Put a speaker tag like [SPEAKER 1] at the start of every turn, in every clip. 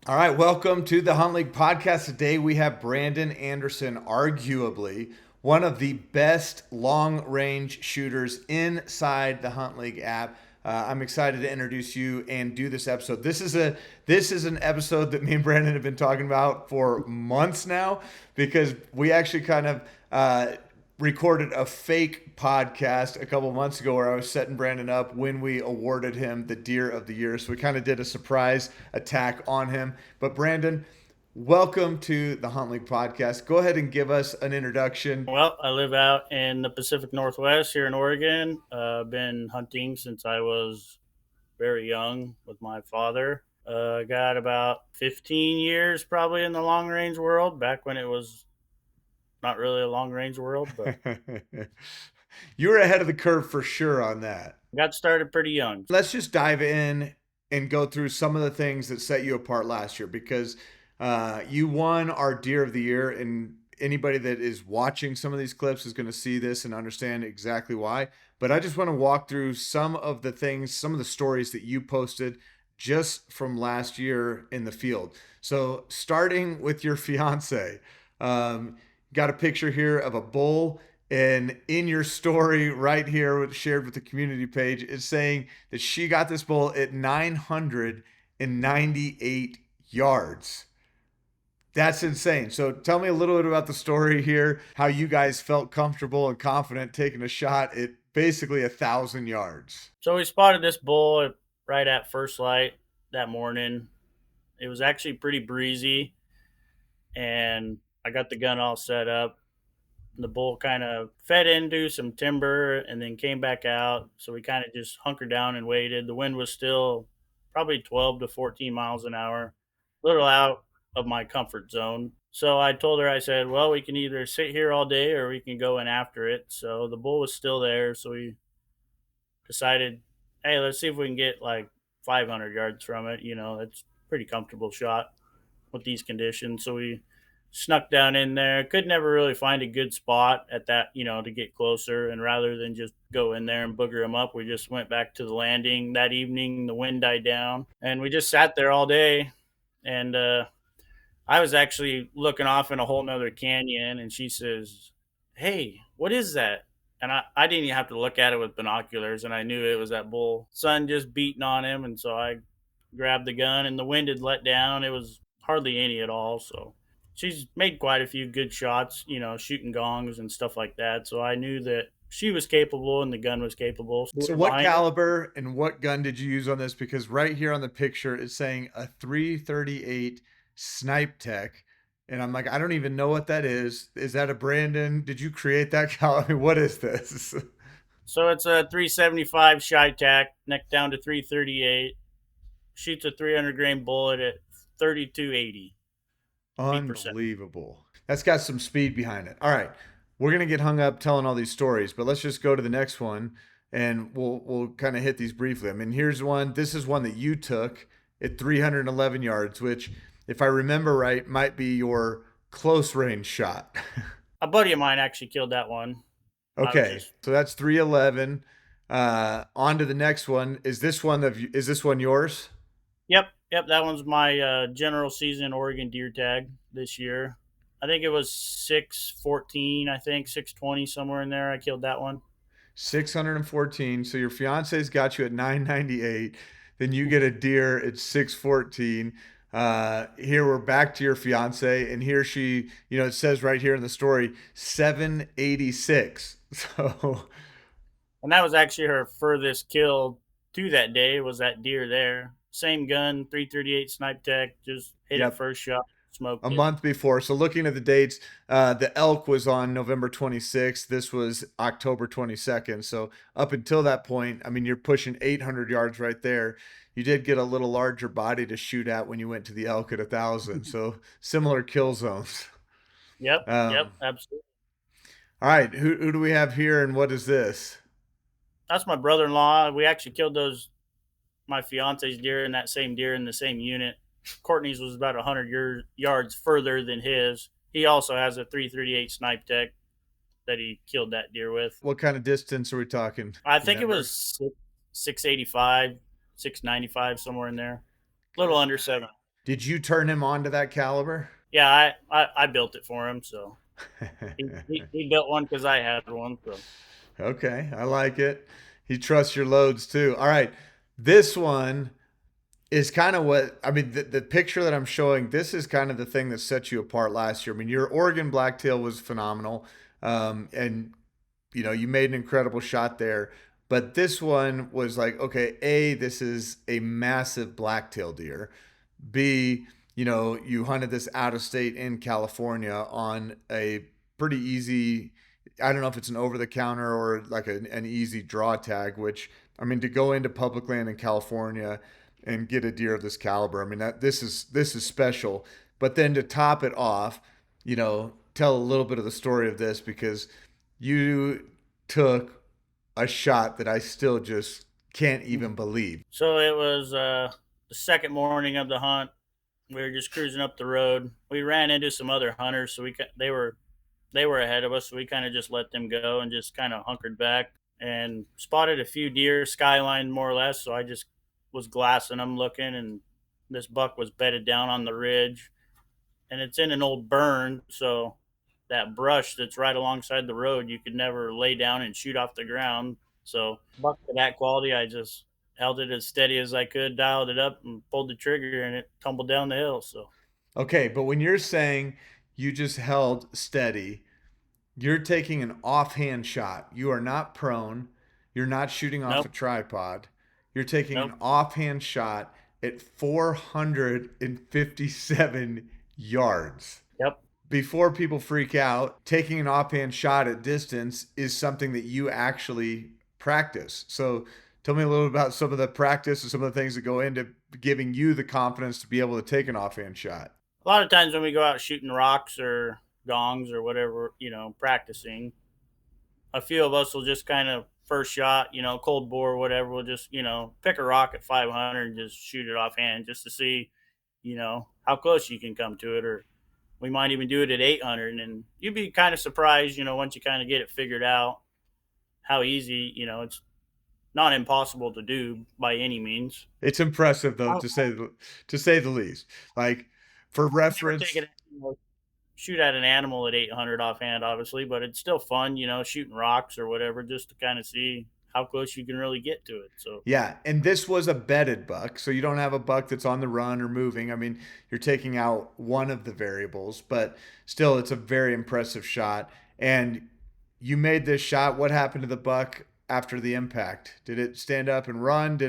[SPEAKER 1] All right, welcome to the HuntLeague Podcast. Today we have Brandon Anderson, arguably one of the best long-range shooters inside the HuntLeague app. I'm excited to introduce you and do this episode. This is an episode that me and Brandon have been talking about for months now because we actually kind of recorded a fake podcast a couple months ago where I was setting Brandon up when we awarded him the Deer of the Year. So we kind of did a surprise attack on him. But Brandon, welcome to the HuntLeague Podcast. Go ahead and give us an introduction.
[SPEAKER 2] Well, I live out in the Pacific Northwest here in Oregon. I've been hunting since I was very young with my father. Got about 15 years probably in the long range world, back when it was not really a long range world, but
[SPEAKER 1] You were ahead of the curve for sure on that.
[SPEAKER 2] got started pretty young.
[SPEAKER 1] Let's just dive in and go through some of the things that set you apart last year because you won our Deer of the Year, and anybody that is watching some of these clips is going to see this and understand exactly why. But I just want to walk through some of the things, some of the stories that you posted just from last year in the field. So starting with your fiance, um, got a picture here of a bull. And in your story right here, shared with the community page, it's saying that she got this bull at 998 yards. That's insane. So tell me a little bit about the story here, how you guys felt comfortable and confident taking a shot at basically 1,000 yards.
[SPEAKER 2] So we spotted this bull right at first light that morning. It was actually pretty breezy, and I got the gun all set up. The bull kind of fed into some timber and then came back out. So we kind of just hunkered down and waited. The wind was still probably 12 to 14 miles an hour, a little out of my comfort zone. So I told her, I said, well, we can either sit here all day or we can go in after it. So the bull was still there. So we decided, hey, let's see if we can get like 500 yards from it. That's a pretty comfortable shot with these conditions. So we snuck down in there. Could never really find a good spot at that, to get closer. And rather than just go in there and booger them up, we just went back to the landing that evening. The wind died down, and we just sat there all day. And I was actually looking off in a whole nother canyon, and she says, "Hey, what is that?" And I didn't even have to look at it with binoculars, and I knew it was that bull. Sun just beating on him, and so I grabbed the gun, and the wind had let down. It was hardly any at all, so she's made quite a few good shots, shooting gongs and stuff like that. So I knew that she was capable and the gun was capable.
[SPEAKER 1] So what caliber and what gun did you use on this? Because right here on the picture it's saying a 338 Snipe Tech. And I'm like, I don't even know what that is. Is that a Brandon? Did you create that caliber? What is this?
[SPEAKER 2] So it's a 375 shy tack, neck down to 338. Shoots a 300 grain bullet at 3280 feet per second.
[SPEAKER 1] Unbelievable. That's got some speed behind it. All right. We're gonna get hung up telling all these stories, but let's just go to the next one and we'll kind of hit these briefly. I mean, here's one. This is one that you took at 311 yards, which, if I remember right, might be your close range shot.
[SPEAKER 2] A buddy of mine actually killed that one.
[SPEAKER 1] Okay, so that's 311. On to the next one. Is this one yours?
[SPEAKER 2] Yep. That one's my general season Oregon deer tag this year. I think it was 614. I think 620 somewhere in there. I killed that one.
[SPEAKER 1] 614. So your fiance's got you at 998. Then you get a deer at 614. Here we're back to your fiance, and here she, it says right here in the story, 786. So,
[SPEAKER 2] And that was actually her furthest kill to that day, was that deer there. Same gun, 338 Snipe Tech, just hit it
[SPEAKER 1] yep,
[SPEAKER 2] first shot, smoked
[SPEAKER 1] a
[SPEAKER 2] it.
[SPEAKER 1] month before. So looking at the dates, the elk was on November 26th. This was October 22nd. So up until that point, I mean, you're pushing 800 yards right there. You did get a little larger body to shoot at when you went to the elk at 1,000. So similar kill zones.
[SPEAKER 2] Yep, absolutely.
[SPEAKER 1] All right, who do we have here, and what is this?
[SPEAKER 2] That's my brother-in-law. We actually killed my fiance's deer and that same deer in the same unit. Courtney's was about 100 yards further than his. He also has a 338 Snipe Tech that he killed that deer with.
[SPEAKER 1] What kind of distance are we talking?
[SPEAKER 2] I think it was 685, 695, somewhere in there. A little under 7.
[SPEAKER 1] Did you turn him on to that caliber?
[SPEAKER 2] Yeah, I built it for him, so he built one because I had one. So
[SPEAKER 1] Okay, I like it. He trusts your loads too. All right. This one is kind of what I mean. The picture that I'm showing, this is kind of the thing that set you apart last year. I mean, your Oregon blacktail was phenomenal, and you made an incredible shot there. But this one was like, okay, A, this is a massive blacktail deer. B, you hunted this out of state in California on a pretty easy, I don't know if it's an over the counter or like an easy draw tag, which, I mean, to go into public land in California and get a deer of this caliber, I mean, this is special. But then to top it off, tell a little bit of the story of this because you took a shot that I still just can't even believe.
[SPEAKER 2] so it was the second morning of the hunt. We were just cruising up the road. We ran into some other hunters, so they were ahead of us. So we kind of just let them go and just kind of hunkered back and spotted a few deer, skyline more or less. So I just was glassing them, looking, and this buck was bedded down on the ridge, and it's in an old burn. So that brush that's right alongside the road, you could never lay down and shoot off the ground. So buck of that quality, I just held it as steady as I could, dialed it up, and pulled the trigger, and it tumbled down the hill. So
[SPEAKER 1] Okay, but when you're saying you just held steady, you're taking an offhand shot. You are not prone. You're not shooting off a
[SPEAKER 2] nope,
[SPEAKER 1] tripod. You're taking
[SPEAKER 2] nope,
[SPEAKER 1] an offhand shot at 457 yards.
[SPEAKER 2] yep.
[SPEAKER 1] Before people freak out, taking an offhand shot at distance is something that you actually practice. So tell me a little about some of the practice and some of the things that go into giving you the confidence to be able to take an offhand shot.
[SPEAKER 2] A lot of times when we go out shooting rocks or gongs or whatever, practicing, a few of us will just kind of first shot, cold bore or whatever. We'll just, pick a rock at 500 and just shoot it offhand just to see, how close you can come to it. Or we might even do it at 800. And you'd be kind of surprised, once you kind of get it figured out, how easy, it's not impossible to do by any means.
[SPEAKER 1] It's impressive though,
[SPEAKER 2] I've
[SPEAKER 1] to say the least. Like for
[SPEAKER 2] never taken
[SPEAKER 1] reference,
[SPEAKER 2] it, shoot at an animal at 800 offhand, obviously, but it's still fun, shooting rocks or whatever, just to kind of see how close you can really get to it. So,
[SPEAKER 1] yeah, and this was a bedded buck, so you don't have a buck that's on the run or moving. I mean, you're taking out one of the variables, but still, it's a very impressive shot. And you made this shot. What happened to the buck after the impact? Did it stand up and run?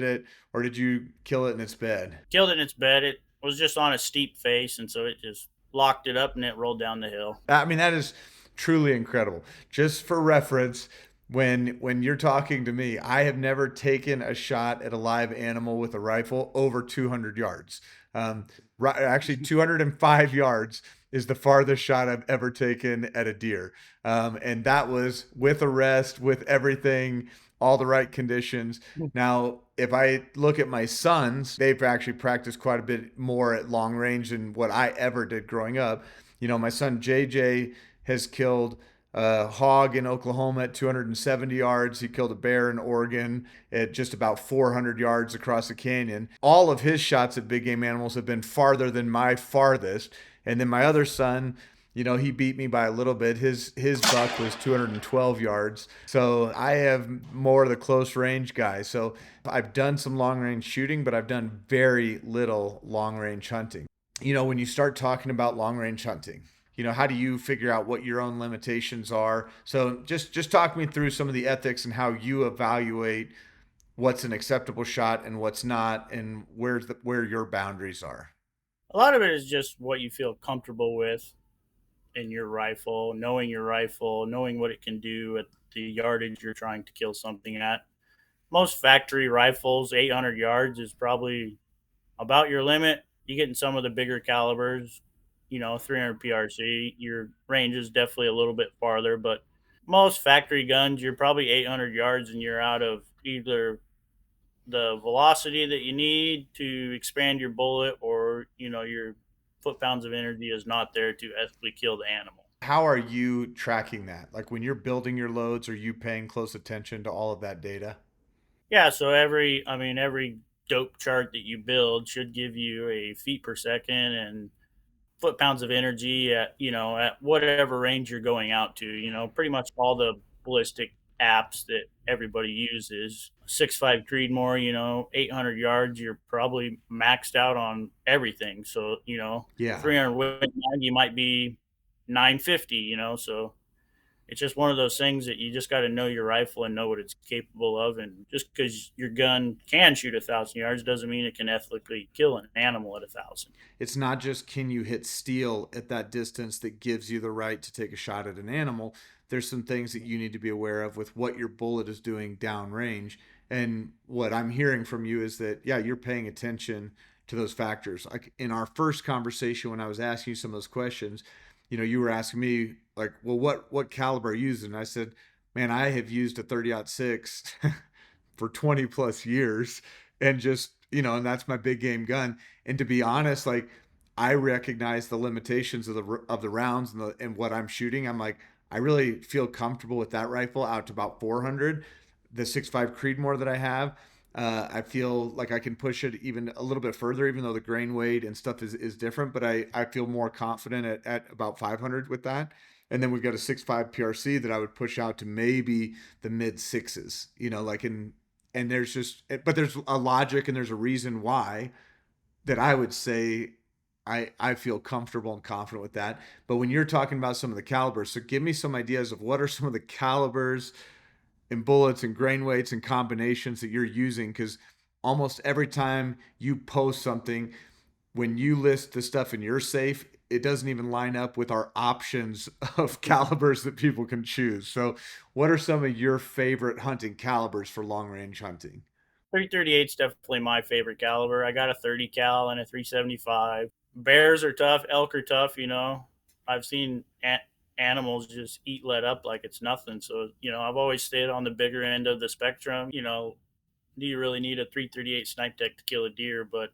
[SPEAKER 1] Or did you kill it in its bed?
[SPEAKER 2] killed it in its bed. It was just on a steep face, and so it just locked it up and it rolled down the hill.
[SPEAKER 1] I mean, that is truly incredible. Just for reference, when you're talking to me, I have never taken a shot at a live animal with a rifle over 200 yards. Actually, 205 yards is the farthest shot I've ever taken at a deer, and that was with a rest, with everything, all the right conditions. Now, if I look at my sons, they've actually practiced quite a bit more at long range than what I ever did growing up. My son JJ has killed a hog in Oklahoma at 270 yards. He killed a bear in Oregon at just about 400 yards across the canyon. All of his shots at big game animals have been farther than my farthest. And then my other son, he beat me by a little bit. His buck was 212 yards. So I have more of the close range guy. So I've done some long range shooting, but I've done very little long range hunting. When you start talking about long range hunting, how do you figure out what your own limitations are? So just talk me through some of the ethics and how you evaluate what's an acceptable shot and what's not, and where your boundaries are.
[SPEAKER 2] A lot of it is just what you feel comfortable with in your rifle, knowing what it can do at the yardage you're trying to kill something at. Most factory rifles, 800 yards is probably about your limit. You get in some of the bigger calibers, 300 PRC, your range is definitely a little bit farther, but most factory guns, you're probably 800 yards and you're out of either the velocity that you need to expand your bullet, or, your foot pounds of energy is not there to ethically kill the animal.
[SPEAKER 1] How are you tracking that? Like when you're building your loads, are you paying close attention to all of that data?
[SPEAKER 2] Yeah, so every dope chart that you build should give you a feet per second and foot pounds of energy at at whatever range you're going out to. Pretty much all the ballistic apps that everybody uses. 6.5 Creedmoor, 800 yards, you're probably maxed out on everything. So
[SPEAKER 1] Yeah.
[SPEAKER 2] 300 wind mag, you might be 950. So it's just one of those things that you just got to know your rifle and know what it's capable of. And just because your gun can shoot 1,000 yards doesn't mean it can ethically kill an animal at 1,000.
[SPEAKER 1] It's not just can you hit steel at that distance that gives you the right to take a shot at an animal. There's some things that you need to be aware of with what your bullet is doing downrange. And what I'm hearing from you is that, yeah, you're paying attention to those factors. Like in our first conversation, when I was asking you some of those questions, you were asking me like, well, what caliber are you using? And I said, man, I have used a 30-06 for 20 plus years, and just, and that's my big game gun. And to be honest, like, I recognize the limitations of the rounds and what I'm shooting. I'm like, I really feel comfortable with that rifle out to about 400. The 6.5 Creedmoor that I have, I feel like I can push it even a little bit further, even though the grain weight and stuff is different. But I feel more confident at about 500 with that. And then we've got a 6.5 PRC that I would push out to maybe the mid sixes, like and there's just, but there's a logic and there's a reason why that I would say I feel comfortable and confident with that. But when you're talking about some of the calibers, so give me some ideas of what are some of the calibers and bullets and grain weights and combinations that you're using, because almost every time you post something, when you list the stuff in your safe, it doesn't even line up with our options of calibers that people can choose. So, what are some of your favorite hunting calibers for long range hunting?
[SPEAKER 2] 338 is definitely my favorite caliber. I got a 30 cal and a 375. Bears are tough, elk are tough. I've seen animals just eat let up like it's nothing. So I've always stayed on the bigger end of the spectrum. Do you really need a 338 snipe deck to kill a deer? But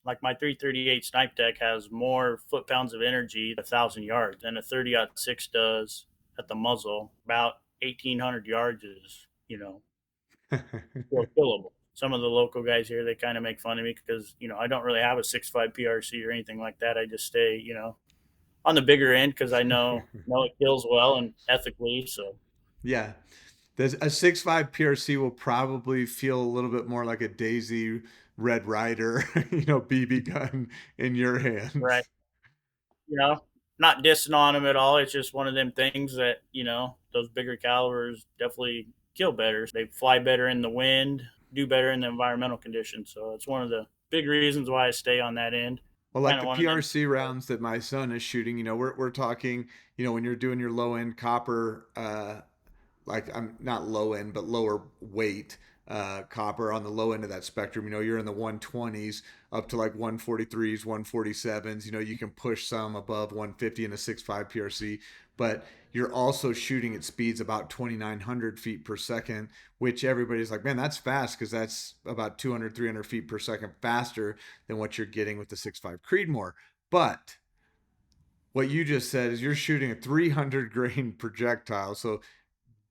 [SPEAKER 2] like my 338 snipe deck has more foot pounds of energy 1,000 yards than a 30-06 does at the muzzle. About 1,800 yards is still killable. Some of the local guys here, they kind of make fun of me because I don't really have a 6.5 PRC or anything like that. I just stay on the bigger end because I know it kills well and ethically. So
[SPEAKER 1] Yeah. There's a 6.5 PRC will probably feel a little bit more like a Daisy Red Ryder, BB gun in your
[SPEAKER 2] right,
[SPEAKER 1] hands.
[SPEAKER 2] you know, not dissing on them at all. It's just one of them things that those bigger calibers definitely kill better. They fly better in the wind, do better in the environmental conditions. So it's one of the big reasons why I stay on that end.
[SPEAKER 1] Well, like
[SPEAKER 2] Kind of
[SPEAKER 1] the
[SPEAKER 2] one of them.
[SPEAKER 1] PRC rounds that my son is shooting, we're talking, when you're doing your low end copper, like I'm not low end, but lower weight copper on the low end of that spectrum. You're in the 120s up to like 143s, 147s. You can push some above 150 in a 6.5 PRC, but you're also shooting at speeds about 2,900 feet per second, which everybody's like, man, that's fast because that's about 200, 300 feet per second faster than what you're getting with the 6.5 Creedmoor. But what you just said is you're shooting a 300 grain projectile. So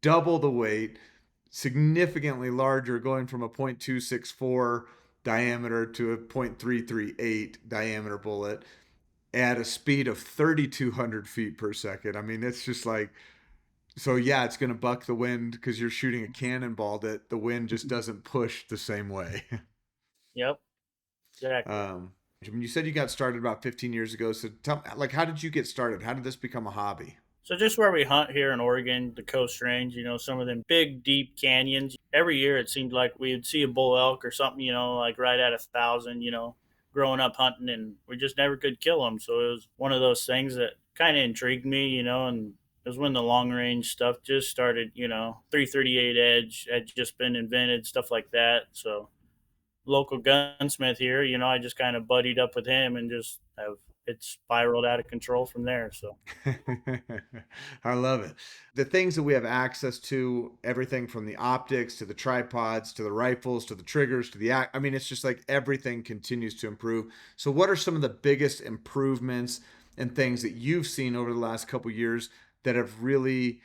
[SPEAKER 1] double the weight, significantly larger, going from a .264 diameter to a .338 diameter bullet at a speed of 3,200 feet per second. I mean, it's just like, so yeah, it's going to buck the wind because you're shooting a cannonball that the wind just doesn't push the same way.
[SPEAKER 2] Yep, exactly.
[SPEAKER 1] When you said you got started about 15 years ago, so tell, like, how did you get started? How did this become a hobby?
[SPEAKER 2] So just where we hunt here in Oregon, the Coast Range, some of them big, deep canyons. Every year it seemed like we would see a bull elk or something, like right at 1,000. Growing up hunting, and we just never could kill them. So it was one of those things that kind of intrigued me, and it was when the long range stuff just started. 338 Edge had just been invented, stuff like that. So local gunsmith here, I just kind of buddied up with him and just have it spiraled out of control from there. So
[SPEAKER 1] I love it. The things that we have access to, everything from the optics to the tripods to the rifles to the triggers to I mean, it's just like everything continues to improve. So, what are some of the biggest improvements and things that you've seen over the last couple years that have really,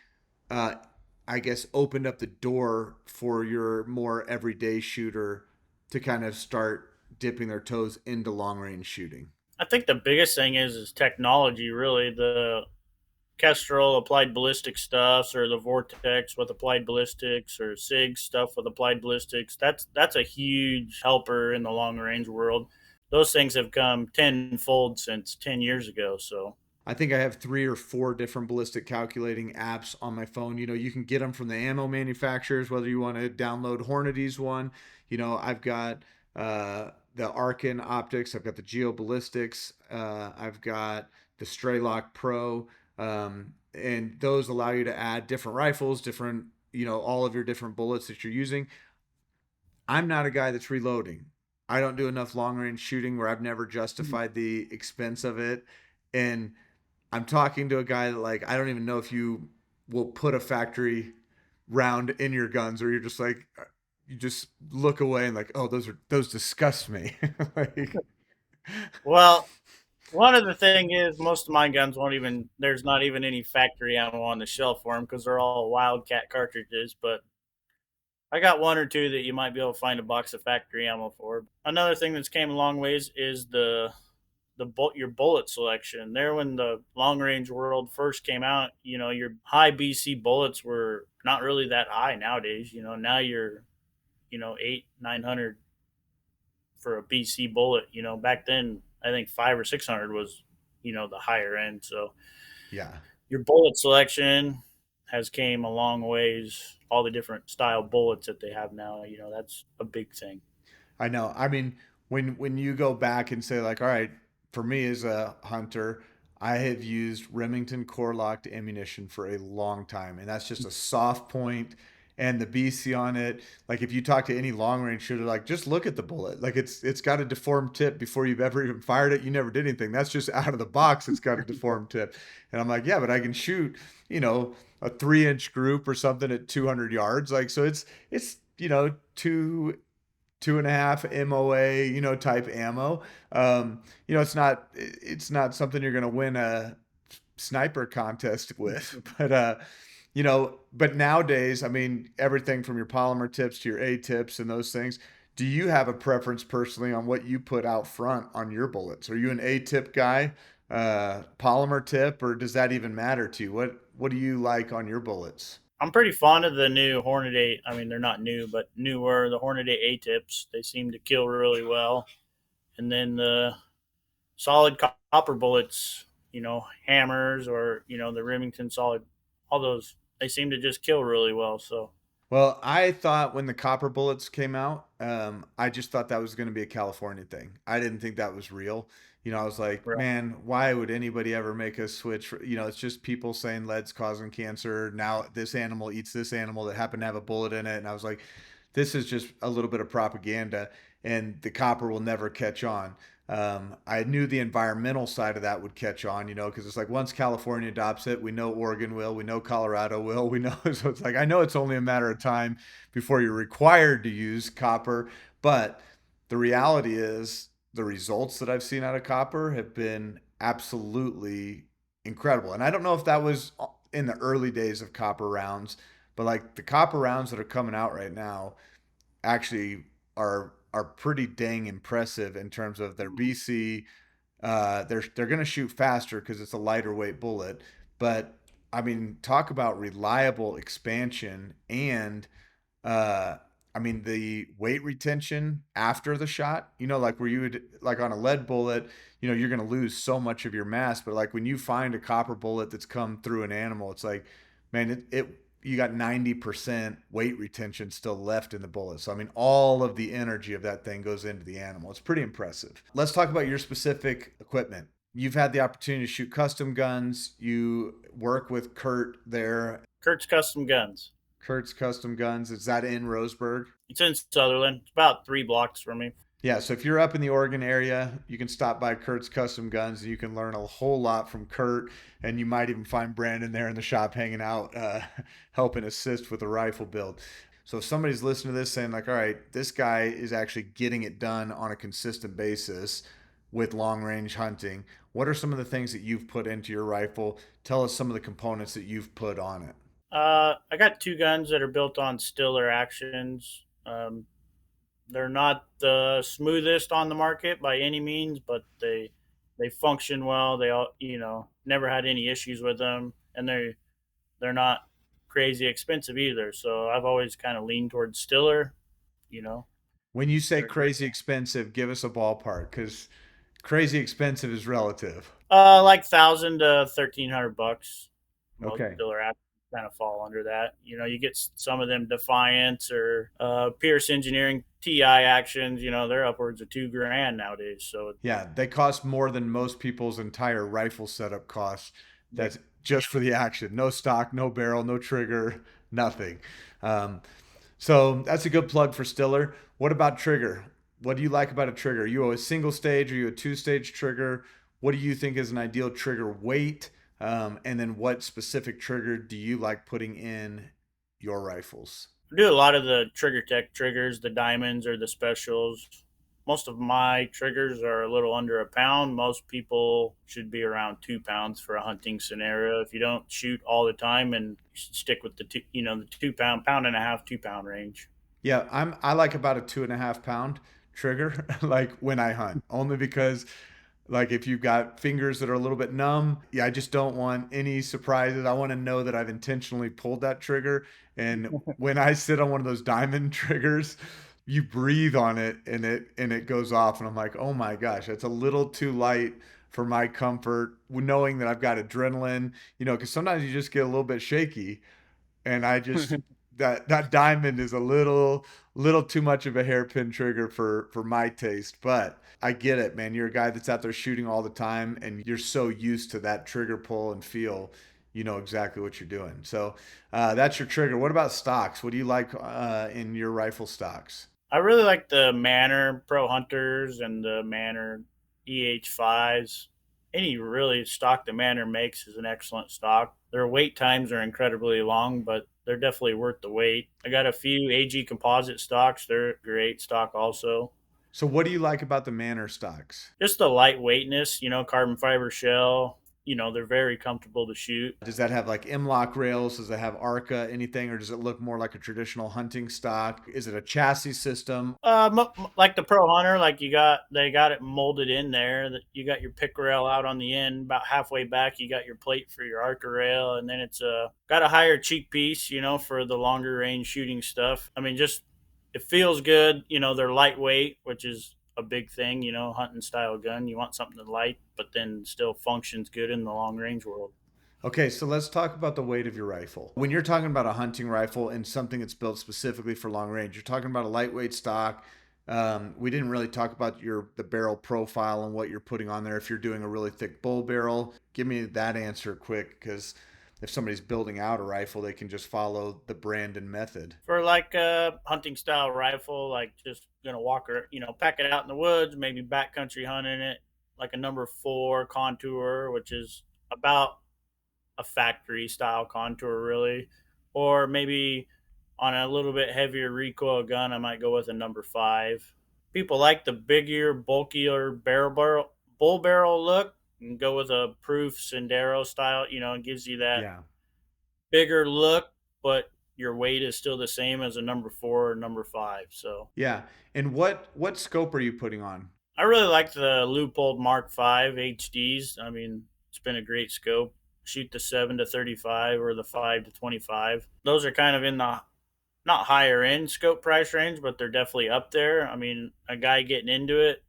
[SPEAKER 1] I guess, opened up the door for your more everyday shooter to kind of start dipping their toes into long range shooting?
[SPEAKER 2] I think the biggest thing is technology. Really, the Kestrel applied ballistic stuffs, or the Vortex with applied ballistics, or SIG stuff with applied ballistics. That's a huge helper in the long range world. Those things have come tenfold since 10 years ago. So
[SPEAKER 1] I think I have 3 or 4 different ballistic calculating apps on my phone. You can get them from the ammo manufacturers, whether you want to download Hornady's one. I've got the Arkin optics, I've got the Geo Ballistics, I've got the Straylock Pro, and those allow you to add different rifles, different, all of your different bullets that you're using. I'm not a guy that's reloading. I don't do enough long range shooting where I've never justified the expense of it. And I'm talking to a guy that, like, I don't even know if you will put a factory round in your guns, or you're just like, you just look away and like, oh, those disgust me. Like,
[SPEAKER 2] well, one of the thing is most of my guns won't even. There's not even any factory ammo on the shelf for them because they're all Wildcat cartridges. But I got one or two that you might be able to find a box of factory ammo for. Another thing that's came a long ways is your bullet selection. There, when the long range world first came out, your high BC bullets were not really that high nowadays. Now you're 800-900 for a BC bullet. Back then I think 500 or 600 was the higher end. So
[SPEAKER 1] yeah.
[SPEAKER 2] your bullet selection has came a long ways. All the different style bullets that they have now, that's a big thing.
[SPEAKER 1] I know. I mean, when you go back and say, like, all right, for me as a hunter, I have used Remington Corelock ammunition for a long time, and that's just a soft point, and the BC on it. Like, if you talk to any long range shooter, like, just look at the bullet. Like, it's got a deformed tip before you've ever even fired it. You never did anything. That's just out of the box. It's got a deformed tip, and I'm like, yeah, but I can shoot, a 3-inch group or something at 200 yards. Like, so it's two and a half MOA, type ammo. It's not something you're going to win a sniper contest with, but nowadays, I mean, everything from your polymer tips to your A tips and those things. Do you have a preference personally on what you put out front on your bullets? Are you an A tip guy, polymer tip, or does that even matter to you? What do you like on your bullets?
[SPEAKER 2] I'm pretty fond of the new Hornady. I mean, they're not new, but newer. The Hornady A tips. They seem to kill really well. And then the solid copper bullets, hammers, or the Remington solid. All those, they seem to just kill really well. So
[SPEAKER 1] Well, I thought when the copper bullets came out, I just thought that was going to be a California thing. I didn't think that was real. I was like,
[SPEAKER 2] right.
[SPEAKER 1] man, why would anybody ever make a switch? It's just people saying lead's causing cancer. Now this animal eats this animal that happened to have a bullet in it. And I was like, this is just a little bit of propaganda, and the copper will never catch on. I knew the environmental side of that would catch on, because it's like once California adopts it, we know Oregon will, we know Colorado will, we know. So it's like, I know it's only a matter of time before you're required to use copper. But the reality is, the results that I've seen out of copper have been absolutely incredible. And I don't know if that was in the early days of copper rounds, but like the copper rounds that are coming out right now actually are pretty dang impressive in terms of their BC. They're going to shoot faster because it's a lighter weight bullet, but I mean, talk about reliable expansion and uh, I mean the weight retention after the shot. Like where you would, like on a lead bullet, you're going to lose so much of your mass, but like when you find a copper bullet that's come through an animal, it's like, man, it you got 90% weight retention still left in the bullet. So I mean, all of the energy of that thing goes into the animal. It's pretty impressive. Let's talk about your specific equipment. You've had the opportunity to shoot custom guns. You work with Kurt there.
[SPEAKER 2] Kurt's Custom Guns.
[SPEAKER 1] Kurt's Custom Guns. Is that in Roseburg?
[SPEAKER 2] It's in Sutherland. It's about 3 blocks from me.
[SPEAKER 1] Yeah, so if you're up in the Oregon area, you can stop by Kurt's Custom Guns and you can learn a whole lot from Kurt. And you might even find Brandon there in the shop hanging out, helping assist with the rifle build. So if somebody's listening to this saying, like, all right, this guy is actually getting it done on a consistent basis with long range hunting, what are some of the things that you've put into your rifle? Tell us some of the components that you've put on it.
[SPEAKER 2] I got 2 guns that are built on Stiller actions. They're not the smoothest on the market by any means, but they function well. They all, never had any issues with them, and they're not crazy expensive either. So I've always kind of leaned towards Stiller. You know,
[SPEAKER 1] When you say
[SPEAKER 2] they're great.
[SPEAKER 1] crazy expensive, give us a ballpark because crazy expensive is relative.
[SPEAKER 2] Like 1,000 to 1,300 bucks. Most
[SPEAKER 1] Okay.
[SPEAKER 2] Stiller apps kind of fall under that. You get some of them Defiance or Pierce Engineering TI actions. They're upwards of $2,000 nowadays. So
[SPEAKER 1] Yeah, they cost more than most people's entire rifle setup costs.
[SPEAKER 2] yeah.
[SPEAKER 1] That's just for the action. No stock, no barrel, no trigger, nothing. Um, so that's a good plug for Stiller. What about trigger? What do you like about a trigger? Are you a single stage? Are you a two-stage trigger? What do you think is an ideal trigger weight? And then what specific trigger do you like putting in your rifles?
[SPEAKER 2] I do a lot of the Trigger Tech triggers, the diamonds or the specials. Most of my triggers are a little under a pound. Most people should be around 2 pounds for a hunting scenario. If you don't shoot all the time, and you should stick with the 2 pound, pound and a half, 2 pound range.
[SPEAKER 1] Yeah, I like about a 2.5 pound trigger, like when I hunt, only because like if you've got fingers that are a little bit numb, yeah, I just don't want any surprises. I want to know that I've intentionally pulled that trigger. And when I sit on one of those diamond triggers, you breathe on it and it goes off and I'm like, "Oh my gosh, that's a little too light for my comfort." Knowing that I've got adrenaline, because sometimes you just get a little bit shaky and I just that diamond is a little too much of a hairpin trigger for my taste, but I get it, man. You're a guy that's out there shooting all the time and you're so used to that trigger pull and feel, you know exactly what you're doing. So that's your trigger. What about stocks? What do you like in your rifle stocks?
[SPEAKER 2] I really like the Manor Pro Hunters and the Manor EH5s. Any really stock the Manor makes is an excellent stock. Their wait times are incredibly long, but they're definitely worth the wait. I got a few AG composite stocks. They're great stock also.
[SPEAKER 1] So what do you like about the Manor stocks?
[SPEAKER 2] Just the lightweightness, carbon fiber shell. They're very comfortable to shoot.
[SPEAKER 1] Does that have like M-lock rails? Does it have ARCA, anything, or does it look more like a traditional hunting stock? Is it a chassis system?
[SPEAKER 2] Like the Pro Hunter, like they got it molded in there. That you got your pick rail out on the end, about halfway back. You got your plate for your Arca rail, and then it's got a higher cheek piece, for the longer range shooting stuff. I mean, just it feels good. They're lightweight, which is a big thing. Hunting style gun. You want something light, but then still functions good in the long range world.
[SPEAKER 1] Okay, so let's talk about the weight of your rifle. When you're talking about a hunting rifle and something that's built specifically for long range, you're talking about a lightweight stock. We didn't really talk about the barrel profile and what you're putting on there. If you're doing a really thick bull barrel, give me that answer quick because if somebody's building out a rifle, they can just follow the Brandon method.
[SPEAKER 2] For like a hunting style rifle, like just gonna walk or pack it out in the woods, maybe backcountry hunting it, like a number 4 contour, which is about a factory style contour really, or maybe on a little bit heavier recoil gun, I might go with a number 5. People like the bigger, bulkier bull barrel look, and go with a proof Sendero style. It gives you that
[SPEAKER 1] Yeah.
[SPEAKER 2] bigger look, but your weight is still the same as a number 4 or number 5. So
[SPEAKER 1] Yeah. And what scope are you putting on?
[SPEAKER 2] I really like the Leupold Mark 5 HDs. I mean, it's been a great scope. Shoot the 7 to 35 or the 5 to 25. Those are kind of in the not higher end scope price range, but they're definitely up there. I mean, a guy getting into it,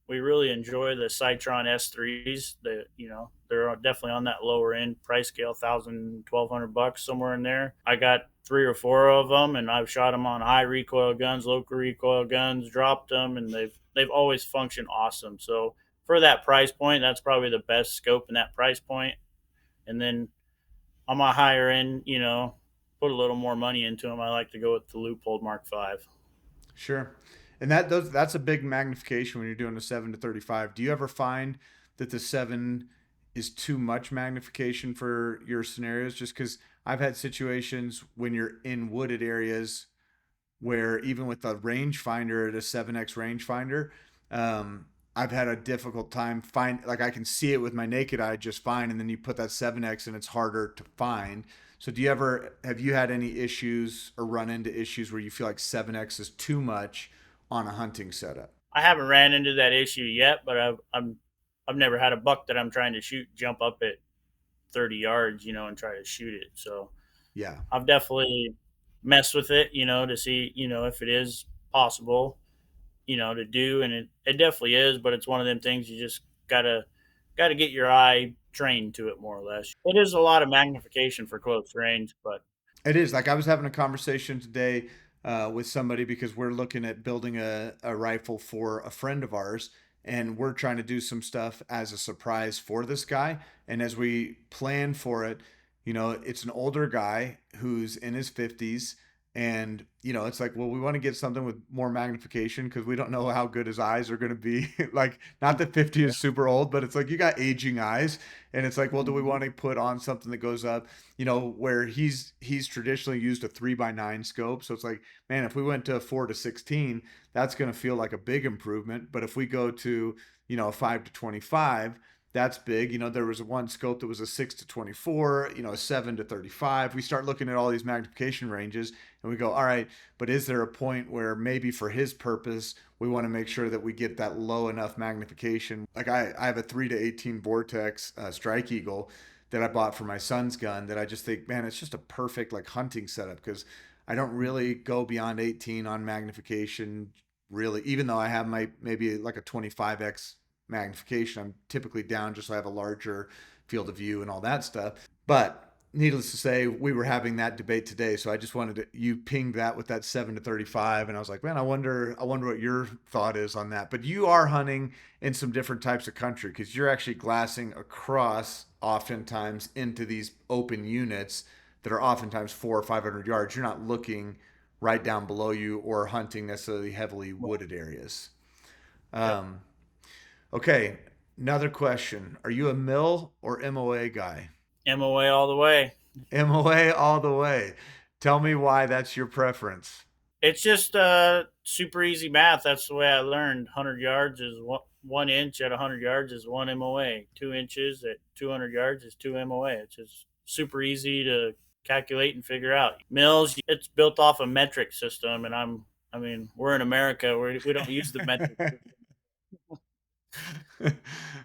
[SPEAKER 2] we really enjoy the Citron S3s. They're definitely on that lower end price scale, 1,000 to 1,200 bucks, somewhere in there. I got 3 or 4 of them, and I've shot them on high recoil guns, local recoil guns, dropped them, and they've always functioned awesome. So for that price point, that's probably the best scope in that price point. And then on my higher end, put a little more money into them, I like to go with the Leupold Mark 5.
[SPEAKER 1] Sure. And that's a big magnification when you're doing a 7 to 35. Do you ever find that the 7 is too much magnification for your scenarios? Just because I've had situations when you're in wooded areas where even with a rangefinder at a 7x rangefinder, I've had a difficult time like I can see it with my naked eye just fine, and then you put that 7x and it's harder to find. So have you had any issues or run into issues where you feel like 7x is too much on a hunting setup?
[SPEAKER 2] I haven't ran into that issue yet, but I've never had a buck that I'm trying to shoot jump up at 30 yards, and try to shoot it. So
[SPEAKER 1] Yeah.
[SPEAKER 2] I've definitely messed with it, to see, if it is possible, to do, and it definitely is. But it's one of them things you just gotta get your eye trained to it more or less. It is a lot of magnification for close range, but
[SPEAKER 1] It is. Like I was having a conversation today with somebody because we're looking at building a rifle for a friend of ours, and we're trying to do some stuff as a surprise for this guy. And as we plan for it, it's an older guy who's in his 50s. And, it's like, well, we want to get something with more magnification because we don't know how good his eyes are going to be. Like, not that 50 is super old, but it's like you got aging eyes. And it's like, well, do we want to put on something that goes up, where he's traditionally used a 3x9 scope. So it's like, man, if we went to a 4-16, that's going to feel like a big improvement. But if we go to, a 5-25, that's big. There was one scope that was a 6-24, a 7-35. We start looking at all these magnification ranges and we go, all right, but is there a point where maybe for his purpose, we want to make sure that we get that low enough magnification? Like I have a 3-18 Vortex Strike Eagle that I bought for my son's gun that I just think, man, it's just a perfect like hunting setup because I don't really go beyond 18 on magnification really, even though I have my maybe like a 25x magnification. I'm typically down just so I have a larger field of view and all that stuff. But needless to say, we were having that debate today. So I just wanted to, you pinged that with that 7-35. And I was like, man, I wonder what your thought is on that. But you are hunting in some different types of country because you're actually glassing across oftentimes into these open units that are oftentimes 400 or 500 yards. You're not looking right down below you or hunting necessarily heavily wooded areas.
[SPEAKER 2] yep.
[SPEAKER 1] Um, Okay, another question. Are you a mill or MOA guy?
[SPEAKER 2] MOA all the way.
[SPEAKER 1] MOA all the way. Tell me why that's your preference.
[SPEAKER 2] It's just super easy math. That's the way I learned. 100 yards is 1 inch at 100 yards is 1 MOA. 2 inches at 200 yards is 2 MOA. It's just super easy to calculate and figure out. Mills, it's built off a metric system, and I mean, we're in America. We don't use the metric system.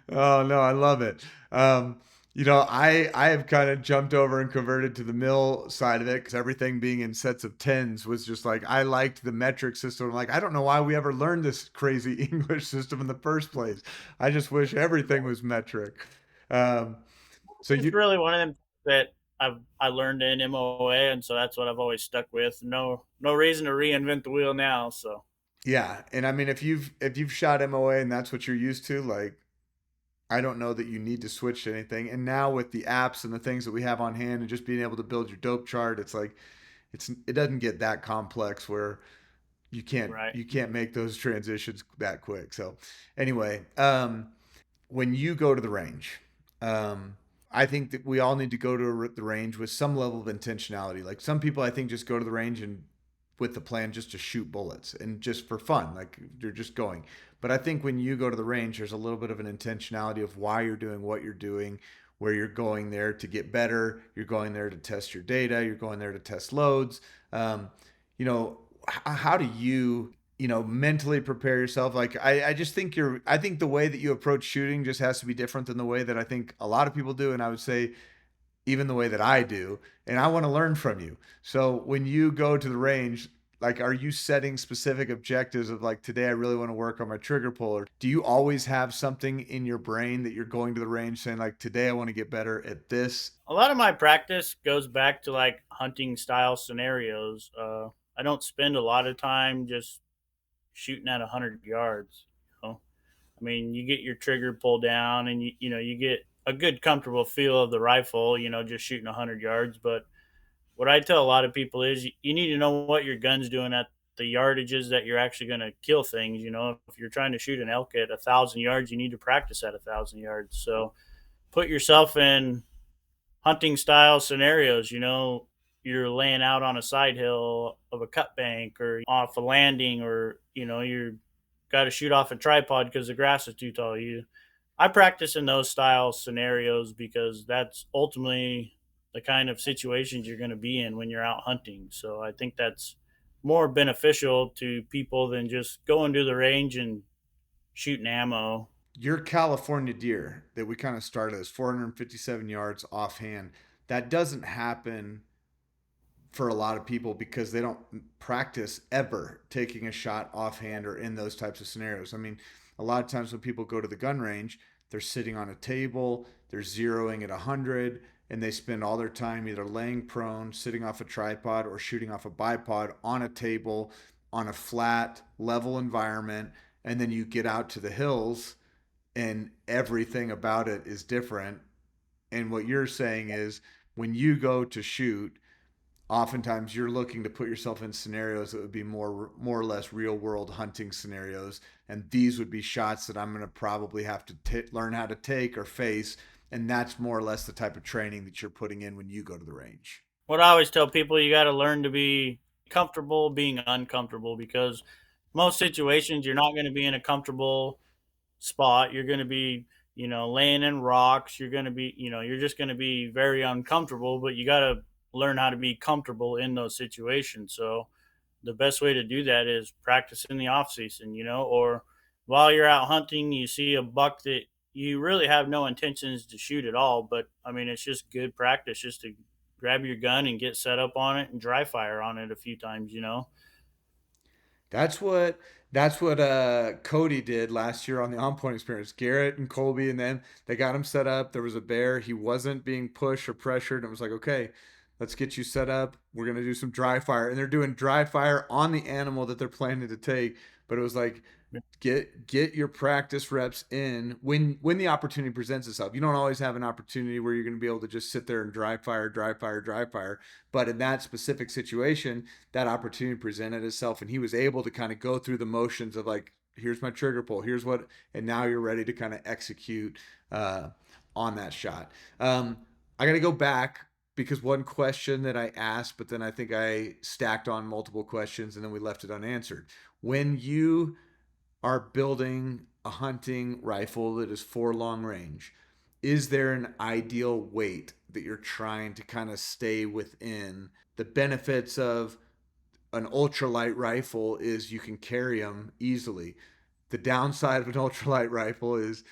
[SPEAKER 1] Oh no, I love it. I have kind of jumped over and converted to the mill side of it because everything being in sets of tens was just like I liked the metric system. Like I don't know why we ever learned this crazy English system in the first place. I just wish everything was metric. Um, so
[SPEAKER 2] It's
[SPEAKER 1] you
[SPEAKER 2] really one of them that I learned in MOA, and so that's what I've always stuck with. No reason to reinvent the wheel now. So
[SPEAKER 1] Yeah, and I mean if you've shot MOA and that's what you're used to, like I don't know that you need to switch to anything. And now with the apps and the things that we have on hand and just being able to build your dope chart, it's like it doesn't get that complex where you can't
[SPEAKER 2] right.
[SPEAKER 1] you can't make those transitions that quick. So anyway, when you go to the range, I think that we all need to go to the range with some level of intentionality. Like some people, I think, just go to the range and with the plan just to shoot bullets and just for fun, like you're just going. But I think when you go to the range, there's a little bit of an intentionality of why you're doing what you're doing, where you're going there to get better, you're going there to test your data, you're going there to test loads. Um, how do you mentally prepare yourself? Like I just think I think the way that you approach shooting just has to be different than the way that I think a lot of people do, and I would say even the way that I do, and I want to learn from you. So when you go to the range, like are you setting specific objectives of like today I really want to work on my trigger pull, or do you always have something in your brain that you're going to the range saying like today I want to get better at this?
[SPEAKER 2] A lot of my practice goes back to like hunting style scenarios. I don't spend a lot of time just shooting at 100 yards. I mean, you get your trigger pulled down, and you get a good comfortable feel of the rifle. Just shooting 100 yards. But what I tell a lot of people is you need to know what your gun's doing at the yardages that you're actually going to kill things. If you're trying to shoot an elk at 1,000 yards, you need to practice at 1,000 yards. So put yourself in hunting style scenarios. You're laying out on a side hill of a cut bank or off a landing, or you're got to shoot off a tripod because the grass is too tall. I practice in those style scenarios because that's ultimately the kind of situations you're going to be in when you're out hunting. So I think that's more beneficial to people than just going to the range and shooting ammo.
[SPEAKER 1] Your California deer that we kind of started as 457 yards offhand, that doesn't happen for a lot of people because they don't practice ever taking a shot offhand or in those types of scenarios. I mean, a lot of times when people go to the gun range, they're sitting on a table, they're zeroing at 100, and they spend all their time either laying prone, sitting off a tripod, or shooting off a bipod on a table on a flat, level environment. And then you get out to the hills, and everything about it is different. And what you're saying is when you go to shoot, oftentimes you're looking to put yourself in scenarios that would be more or less real world hunting scenarios, and these would be shots that I'm going to probably have to learn how to take or face, and that's more or less the type of training that you're putting in when you go to the range.
[SPEAKER 2] What I always tell people, you got to learn to be comfortable being uncomfortable, because most situations you're not going to be in a comfortable spot. You're going to be, laying in rocks. You're going to be, you're just going to be very uncomfortable, but you got to learn how to be comfortable in those situations. So the best way to do that is practice in the off season, or while you're out hunting, you see a buck that you really have no intentions to shoot at all. But I mean, it's just good practice just to grab your gun and get set up on it and dry fire on it a few times.
[SPEAKER 1] That's what Cody did last year on the On Point Experience. Garrett and Colby and them, they got him set up. There was a bear. He wasn't being pushed or pressured. And it was like, okay, let's get you set up. We're gonna do some dry fire. And they're doing dry fire on the animal that they're planning to take. But it was like, get your practice reps in when the opportunity presents itself. You don't always have an opportunity where you're going to be able to just sit there and dry fire, dry fire, dry fire. But in that specific situation, that opportunity presented itself, and he was able to kind of go through the motions of like, here's my trigger pull, here's what, and now you're ready to kind of execute on that shot. I got to go back because one question that I asked, but then I think I stacked on multiple questions and then we left it unanswered. When you are building a hunting rifle that is for long range, is there an ideal weight that you're trying to kind of stay within? The benefits of an ultralight rifle is you can carry them easily. The downside of an ultralight rifle is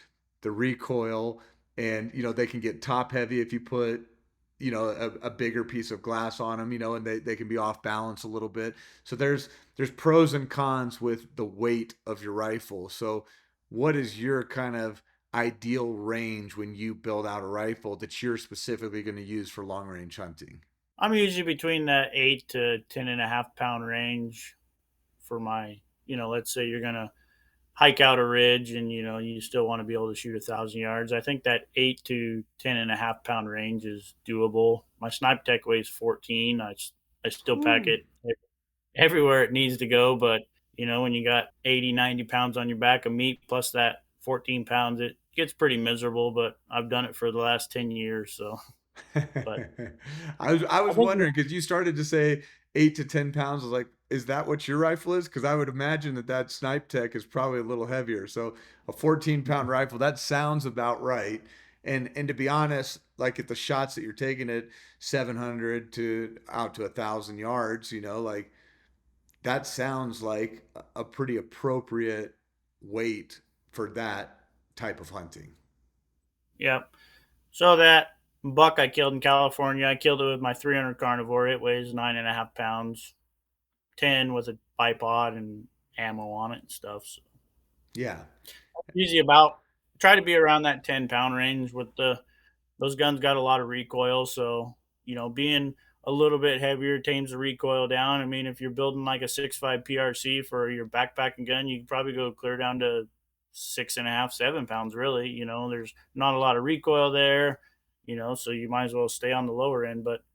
[SPEAKER 1] the recoil, and they can get top heavy if you put a bigger piece of glass on them, and they can be off balance a little bit. So there's pros and cons with the weight of your rifle. So what is your kind of ideal range when you build out a rifle that you're specifically going to use for long range hunting?
[SPEAKER 2] I'm usually between that 8 to 10.5 pound range for my, let's say you're going to hike out a ridge and, you still want to be able to shoot 1,000 yards. I think that 8 to 10.5 pound range is doable. My snipe tech weighs 14. I still pack
[SPEAKER 1] Ooh.
[SPEAKER 2] it everywhere it needs to go. But, when you got 80, 90 pounds on your back of meat plus that 14 pounds, it gets pretty miserable, but I've done it for the last 10 years. So, but
[SPEAKER 1] I
[SPEAKER 2] I
[SPEAKER 1] was
[SPEAKER 2] think
[SPEAKER 1] wondering because you started to say 8 to 10 pounds. I was like, is that what your rifle is? Because I would imagine that snipe tech is probably a little heavier. So a 14-pound rifle, that sounds about right. And to be honest, like at the shots that you're taking at 700 to out to 1,000 yards, like that sounds like a pretty appropriate weight for that type of hunting.
[SPEAKER 2] yeah. So that buck I killed in California, I killed it with my 300 carnivore. It weighs 9.5 pounds, 10 with a bipod and ammo on it and stuff. So
[SPEAKER 1] Yeah.
[SPEAKER 2] usually about try to be around that 10 pound range with those guns got a lot of recoil. So, being a little bit heavier tames the recoil down. I mean, if you're building like a 6.5 PRC for your backpacking gun, you could probably go clear down to 6.5, 7 pounds, really. There's not a lot of recoil there, so you might as well stay on the lower end. But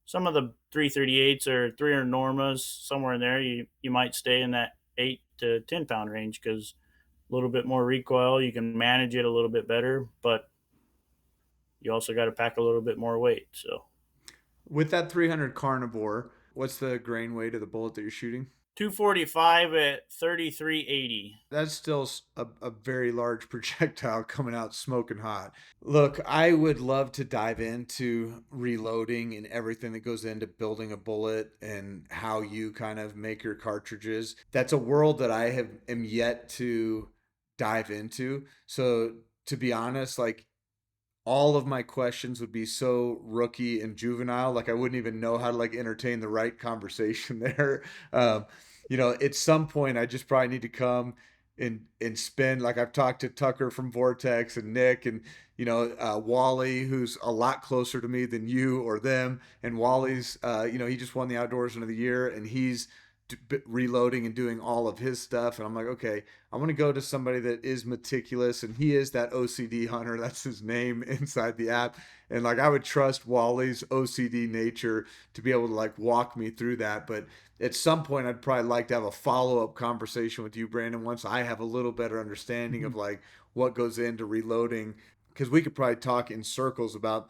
[SPEAKER 2] some of the 338s or 300 Normas, somewhere in there, you might stay in that 8 to 10 pound range because a little bit more recoil. You can manage it a little bit better, but you also got to pack a little bit more weight. So
[SPEAKER 1] With that 300 carnivore, what's the grain weight of the bullet that you're shooting?
[SPEAKER 2] 245 at 3380.
[SPEAKER 1] That's still a very large projectile coming out smoking hot. Look, I would love to dive into reloading and everything that goes into building a bullet and how you kind of make your cartridges. That's a world that I am yet to dive into. So to be honest, like all of my questions would be so rookie and juvenile. Like I wouldn't even know how to like entertain the right conversation there. Um, at some point I just probably need to come and spend, like I've talked to Tucker from Vortex and Nick and Wally, who's a lot closer to me than you or them. And Wally's he just won the Outdoorsman of the Year and he's reloading and doing all of his stuff. And I'm like, okay, I want to go to somebody that is meticulous, and he is that OCD hunter. That's his name inside the app. And like, I would trust Wally's OCD nature to be able to like walk me through that. But at some point, I'd probably like to have a follow up conversation with you, Brandon, once I have a little better understanding of like what goes into reloading. Because we could probably talk in circles about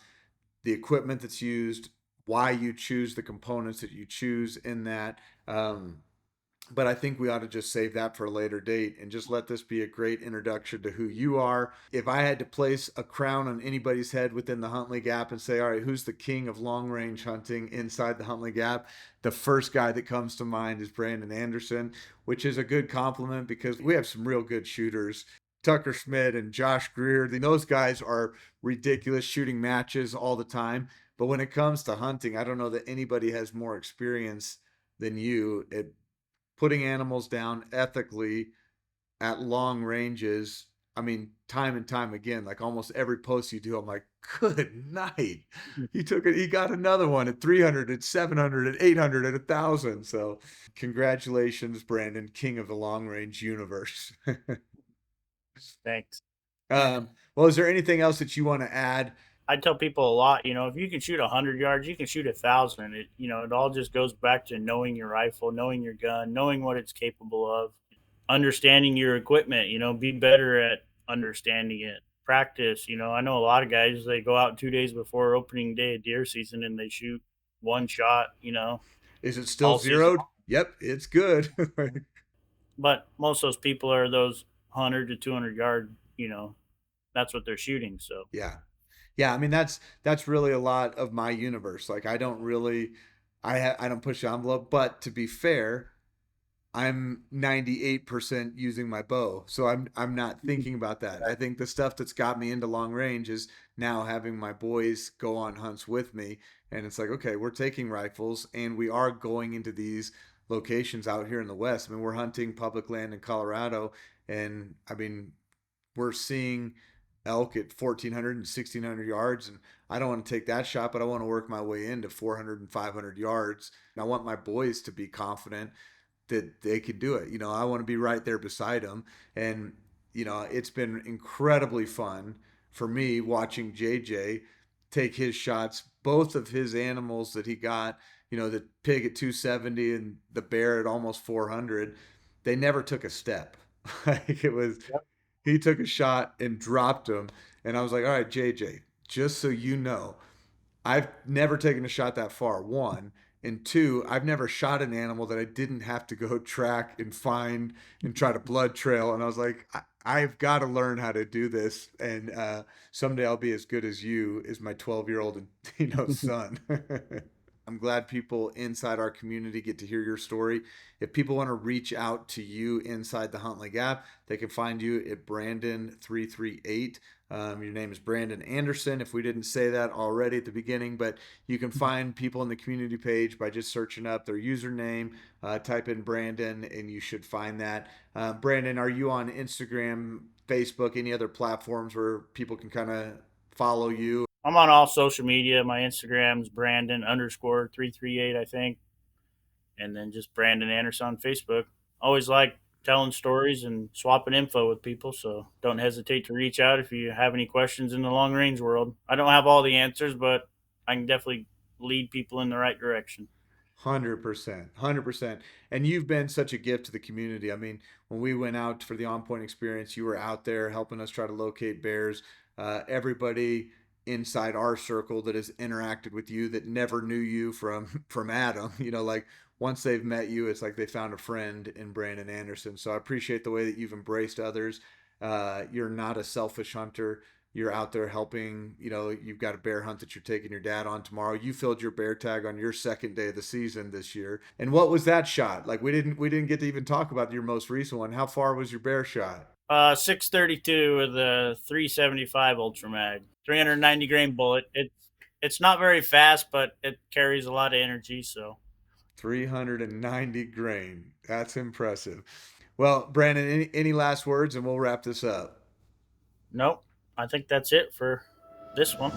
[SPEAKER 1] the equipment that's used, why you choose the components that you choose in that. But I think we ought to just save that for a later date and just let this be a great introduction to who you are. If I had to place a crown on anybody's head within the HuntLeague app and say, all right, who's the king of long range hunting inside the HuntLeague app? The first guy that comes to mind is Brandon Anderson, which is a good compliment because we have some real good shooters. Tucker Schmidt and Josh Greer, those guys are ridiculous, shooting matches all the time. But when it comes to hunting, I don't know that anybody has more experience than you at putting animals down ethically at long ranges. I mean, time and time again, like almost every post you do, I'm like, good night. He took it. He got another one at 300, at 700, at 800, at 1,000. So congratulations, Brandon, king of the long range universe.
[SPEAKER 2] Thanks.
[SPEAKER 1] Well, is there anything else that you want to add?
[SPEAKER 2] I tell people a lot, if you can shoot 100 yards, you can shoot 1,000. It all just goes back to knowing your rifle, knowing your gun, knowing what it's capable of, understanding your equipment. Be better at understanding it. Practice. I know a lot of guys, they go out 2 days before opening day of deer season and they shoot one shot.
[SPEAKER 1] Is it still
[SPEAKER 2] all season.
[SPEAKER 1] zeroed? Yep, it's good.
[SPEAKER 2] But most of those people are those 100 to 200 yard. That's what they're shooting. So
[SPEAKER 1] yeah. I mean, that's really a lot of my universe. Like I don't really, I don't push the envelope. But to be fair, I'm 98% using my bow, so I'm not thinking about that. I think the stuff that's got me into long range is now having my boys go on hunts with me, and it's like, okay, we're taking rifles and we are going into these locations out here in the West. I mean, we're hunting public land in Colorado, and I mean, we're seeing elk at 1,400 and 1,600 yards, and I don't want to take that shot, but I want to work my way into 400 and 500 yards. And I want my boys to be confident that they could do it. I want to be right there beside them. And it's been incredibly fun for me watching JJ take his shots. Both of his animals that he got, the pig at 270 and the bear at almost 400, they never took a step. Like it was, he took a shot and dropped him. And I was like, all right, JJ, just so you know, I've never taken a shot that far. One. And two, I've never shot an animal that I didn't have to go track and find and try to blood trail. And I was like, I've got to learn how to do this. And someday I'll be as good as you, as my 12-year-old son. I'm glad people inside our community get to hear your story. If people want to reach out to you inside the HuntLeague app, they can find you at Brandon338. Your name is Brandon Anderson, if we didn't say that already at the beginning, but you can find people in the community page by just searching up their username, type in Brandon, and you should find that. Brandon, are you on Instagram, Facebook, any other platforms where people can kind of follow you?
[SPEAKER 2] I'm on all social media. My Instagram's Brandon_338, I think. And then just Brandon Anderson on Facebook. Always like telling stories and swapping info with people. So don't hesitate to reach out if you have any questions in the long range world. I don't have all the answers, but I can definitely lead people in the right direction.
[SPEAKER 1] 100%, 100%. And you've been such a gift to the community. I mean, when we went out for the On Point experience, you were out there helping us try to locate bears. Everybody inside our circle that has interacted with you that never knew you from Adam. Like once they've met you, it's like they found a friend in Brandon Anderson. So I appreciate the way that you've embraced others. You're not a selfish hunter. You're out there helping. You've got a bear hunt that you're taking your dad on tomorrow. You filled your bear tag on your second day of the season this year. And what was that shot? Like we didn't get to even talk about your most recent one. How far was your bear shot?
[SPEAKER 2] 632 with a 375 Ultra Mag, 390 grain bullet. It's not very fast, but it carries a lot of energy. So
[SPEAKER 1] 390 grain. That's impressive. Well, Brandon, any last words, and we'll wrap this up.
[SPEAKER 2] nope, I think that's it for this one.